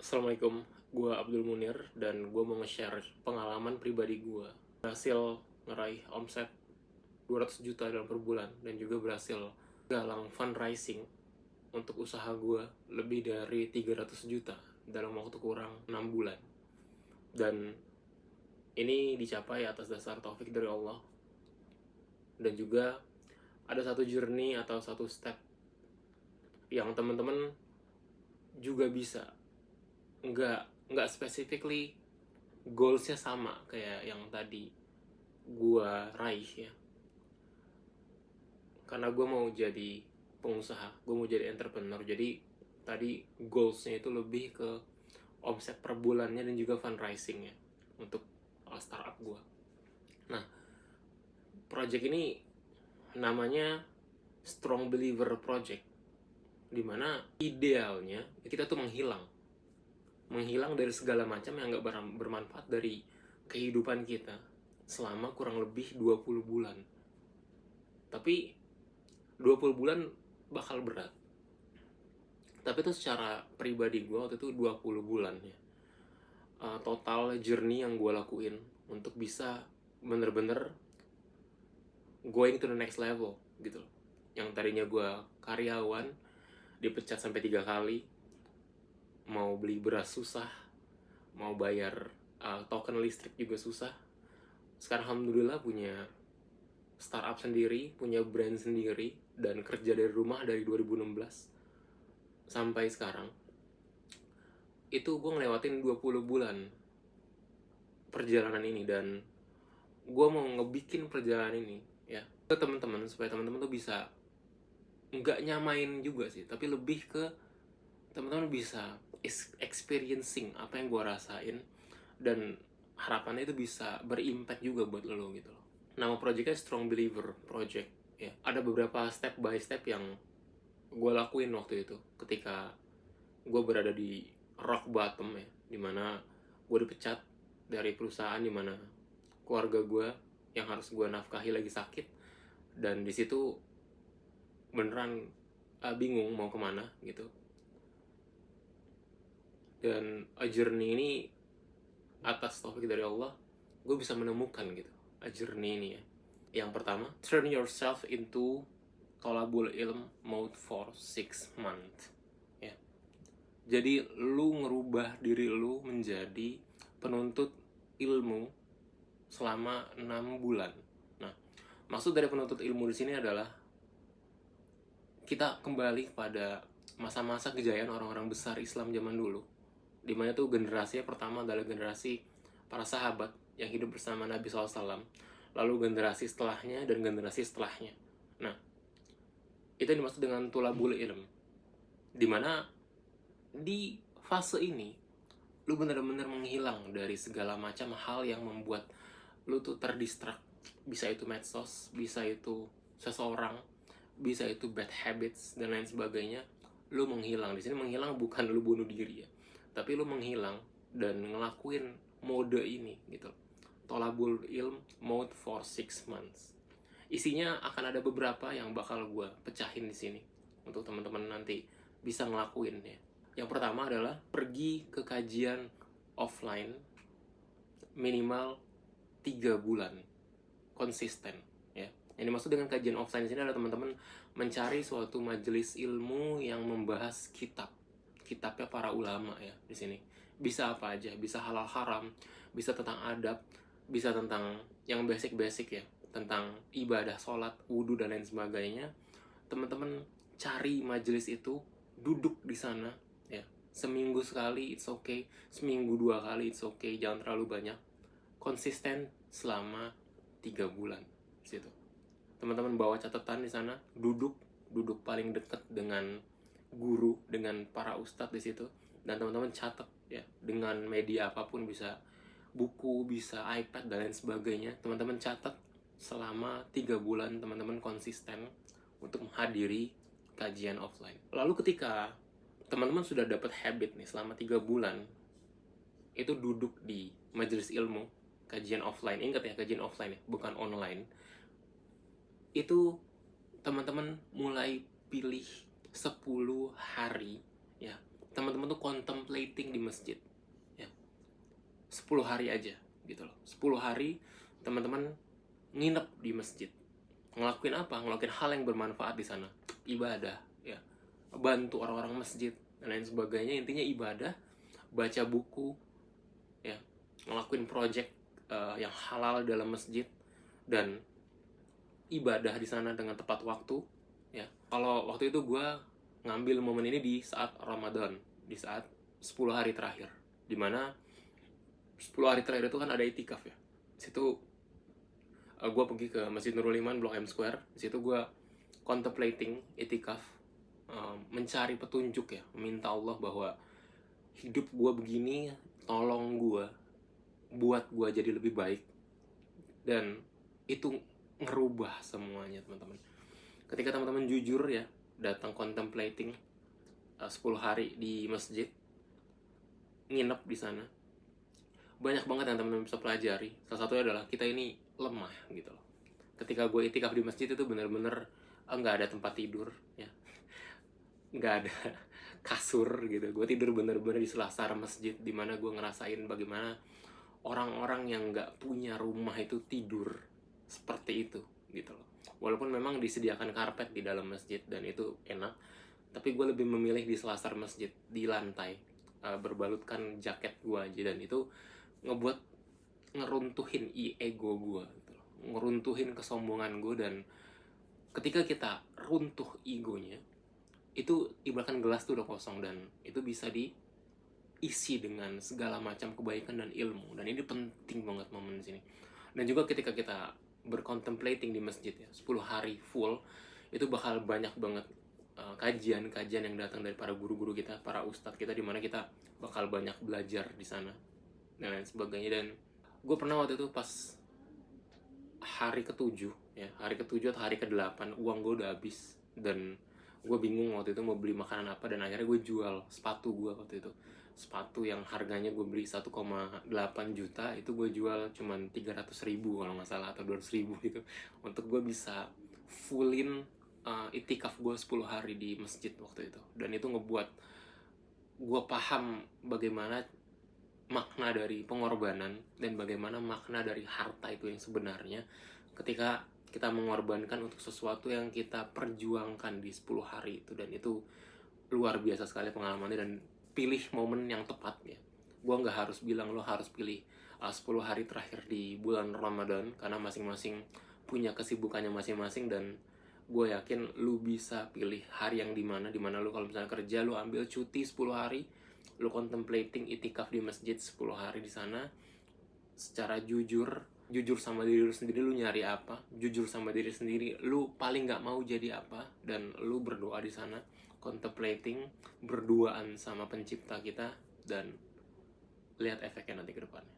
Assalamualaikum, gue Abdul Munir dan gue mau nge-share pengalaman pribadi gue. Berhasil ngeraih omset 200 juta dalam per bulan dan juga berhasil galang fundraising untuk usaha gue lebih dari 300 juta dalam waktu kurang 6 bulan. Dan ini dicapai atas dasar taufik dari Allah. Dan juga ada satu journey atau satu step yang teman-teman juga bisa. Nggak specifically goalsnya sama kayak yang tadi gue raih ya, karena gue mau jadi pengusaha, gue mau jadi entrepreneur. Jadi tadi goalsnya itu lebih ke omset per bulannya dan juga fundraising ya untuk startup gue. Nah, project ini namanya Strong Believer Project, dimana idealnya kita tuh menghilang dari segala macam yang nggak bermanfaat dari kehidupan kita selama kurang lebih 20 bulan. Tapi 20 bulan bakal berat. Tapi itu secara pribadi gue waktu itu 20 bulan ya. Total journey yang gue lakuin untuk bisa bener-bener going to the next level gitu. Yang tadinya gue karyawan, dipecat sampai 3 kali, mau beli beras susah, mau bayar token listrik juga susah. Sekarang alhamdulillah punya startup sendiri, punya brand sendiri, dan kerja dari rumah dari 2016 sampai sekarang. Itu gue ngelewatin 20 bulan perjalanan ini, dan gue mau ngebikin perjalanan ini ya ke teman-teman supaya teman-teman tuh bisa nggak nyamain juga sih, tapi lebih ke teman-teman bisa experiencing apa yang gue rasain, dan harapannya itu bisa berimpact juga buat lo gitu loh. Nama projectnya Strong Believer Project ya. Ada beberapa step by step yang gue lakuin waktu itu ketika gue berada di rock bottom ya, dimana gue dipecat dari perusahaan dimana keluarga gue yang harus gue nafkahi lagi sakit, dan di situ beneran bingung mau kemana gitu. Dan a journey ini atas taufik dari Allah, gue bisa menemukan gitu a journey ini ya. Yang pertama, turn yourself into tolabul ilm mode for 6 months ya. Jadi lu ngerubah diri lu menjadi penuntut ilmu selama 6 bulan. Nah, maksud dari penuntut ilmu di sini adalah kita kembali pada masa-masa kejayaan orang-orang besar Islam zaman dulu, dimana tuh generasinya pertama adalah generasi para sahabat yang hidup bersama Nabi SAW, lalu generasi setelahnya dan generasi setelahnya. Nah, itu yang dimaksud dengan tulabul ilm, dimana di fase ini lu bener-bener menghilang dari segala macam hal yang membuat lu tuh terdistrak. Bisa itu medsos, bisa itu seseorang, bisa itu bad habits dan lain sebagainya. Lu menghilang. Di sini menghilang bukan lu bunuh diri ya, tapi lu menghilang dan ngelakuin mode ini gitu. Tolabul ilm mode for 6 months. Isinya akan ada beberapa yang bakal gue pecahin di sini untuk teman-teman nanti bisa ngelakuin ya. Yang pertama adalah pergi ke kajian offline minimal 3 bulan konsisten ya. Yang dimaksud dengan kajian offline di sini adalah teman-teman mencari suatu majelis ilmu yang membahas kitabnya para ulama ya di sini. Bisa apa aja, bisa halal haram, bisa tentang adab, bisa tentang yang basic-basic ya, tentang ibadah, sholat, wudhu dan lain sebagainya. Teman-teman cari majelis itu, duduk di sana ya. Seminggu sekali it's okay, seminggu 2 kali it's okay, jangan terlalu banyak. Konsisten selama 3 bulan di situ. Teman-teman bawa catatan di sana, duduk paling dekat dengan guru, dengan para ustadz di situ, dan teman-teman catat ya dengan media apapun, bisa buku, bisa iPad dan lain sebagainya. Teman-teman catat selama 3 bulan teman-teman konsisten untuk menghadiri kajian offline. Lalu ketika teman-teman sudah dapat habit nih selama 3 bulan itu duduk di majelis ilmu kajian offline, ingat ya kajian offline ya, bukan online. Itu teman-teman mulai pilih 10 hari ya, teman-teman tuh contemplating di masjid ya, 10 hari aja gitu loh. 10 hari teman-teman nginep di masjid. Ngelakuin apa? Ngelakuin hal yang bermanfaat di sana. Ibadah ya. Bantu orang-orang masjid dan lain sebagainya. Intinya ibadah, baca buku ya, ngelakuin project yang halal dalam masjid, dan ibadah di sana dengan tepat waktu ya. Kalau waktu itu gue ngambil momen ini di saat Ramadan, di saat 10 hari terakhir, dimana 10 hari terakhir itu kan ada itikaf ya. Situ gue pergi ke Masjid Nurul Iman Blok M Square. Di situ gue contemplating itikaf, mencari petunjuk ya, meminta Allah bahwa hidup gue begini, tolong gue, buat gue jadi lebih baik. Dan itu ngerubah semuanya teman-teman. Ketika teman-teman jujur ya, datang contemplating 10 hari di masjid, nginep di sana, banyak banget yang teman-teman bisa pelajari. Salah satunya adalah kita ini lemah gitu loh. Ketika gue itikaf di masjid itu bener-bener nggak ada tempat tidur ya, nggak ada kasur gitu. Gue tidur bener-bener di selasar masjid, dimana gue ngerasain bagaimana orang-orang yang nggak punya rumah itu tidur seperti itu gitu loh. Walaupun memang disediakan karpet di dalam masjid dan itu enak, tapi gue lebih memilih di selasar masjid, di lantai, berbalutkan jaket gue aja. Dan itu ngebuat ngeruntuhin ego gue gitu loh. Ngeruntuhin kesombongan gue. Dan ketika kita runtuh egonya, itu ibaratkan gelas tuh udah kosong, dan itu bisa diisi dengan segala macam kebaikan dan ilmu. Dan ini penting banget momen di sini. Dan juga ketika kita bercontemplating di masjid ya, 10 hari full, itu bakal banyak banget kajian-kajian yang datang dari para guru-guru kita, para ustadz kita, dimana kita bakal banyak belajar di sana dan lain sebagainya. Dan gue pernah waktu itu pas hari ke-7 ya, hari ke-7 atau hari ke-8, uang gue udah habis dan gue bingung waktu itu mau beli makanan apa. Dan akhirnya gue jual sepatu gue waktu itu. Sepatu yang harganya gue beli 1,8 juta, itu gue jual cuman 300.000 kalau nggak salah, atau 200.000 gitu, untuk gue bisa fullin itikaf gue 10 hari di masjid waktu itu. Dan itu ngebuat gue paham bagaimana makna dari pengorbanan dan bagaimana makna dari harta itu yang sebenarnya, ketika kita mengorbankan untuk sesuatu yang kita perjuangkan di 10 hari itu. Dan itu luar biasa sekali pengalamannya. Dan pilih momen yang tepat ya. Gue nggak harus bilang lo harus pilih 10 hari terakhir di bulan Ramadan, karena masing-masing punya kesibukannya masing-masing. Dan gue yakin lu bisa pilih hari yang dimana lu kalau misalnya kerja, lu ambil cuti 10 hari, lu contemplating itikaf di masjid 10 hari di sana, secara jujur sama diri lu sendiri, lu nyari apa, jujur sama diri sendiri, lu paling nggak mau jadi apa, dan lu berdoa di sana, contemplating, berduaan sama pencipta kita, dan lihat efeknya nanti ke depannya.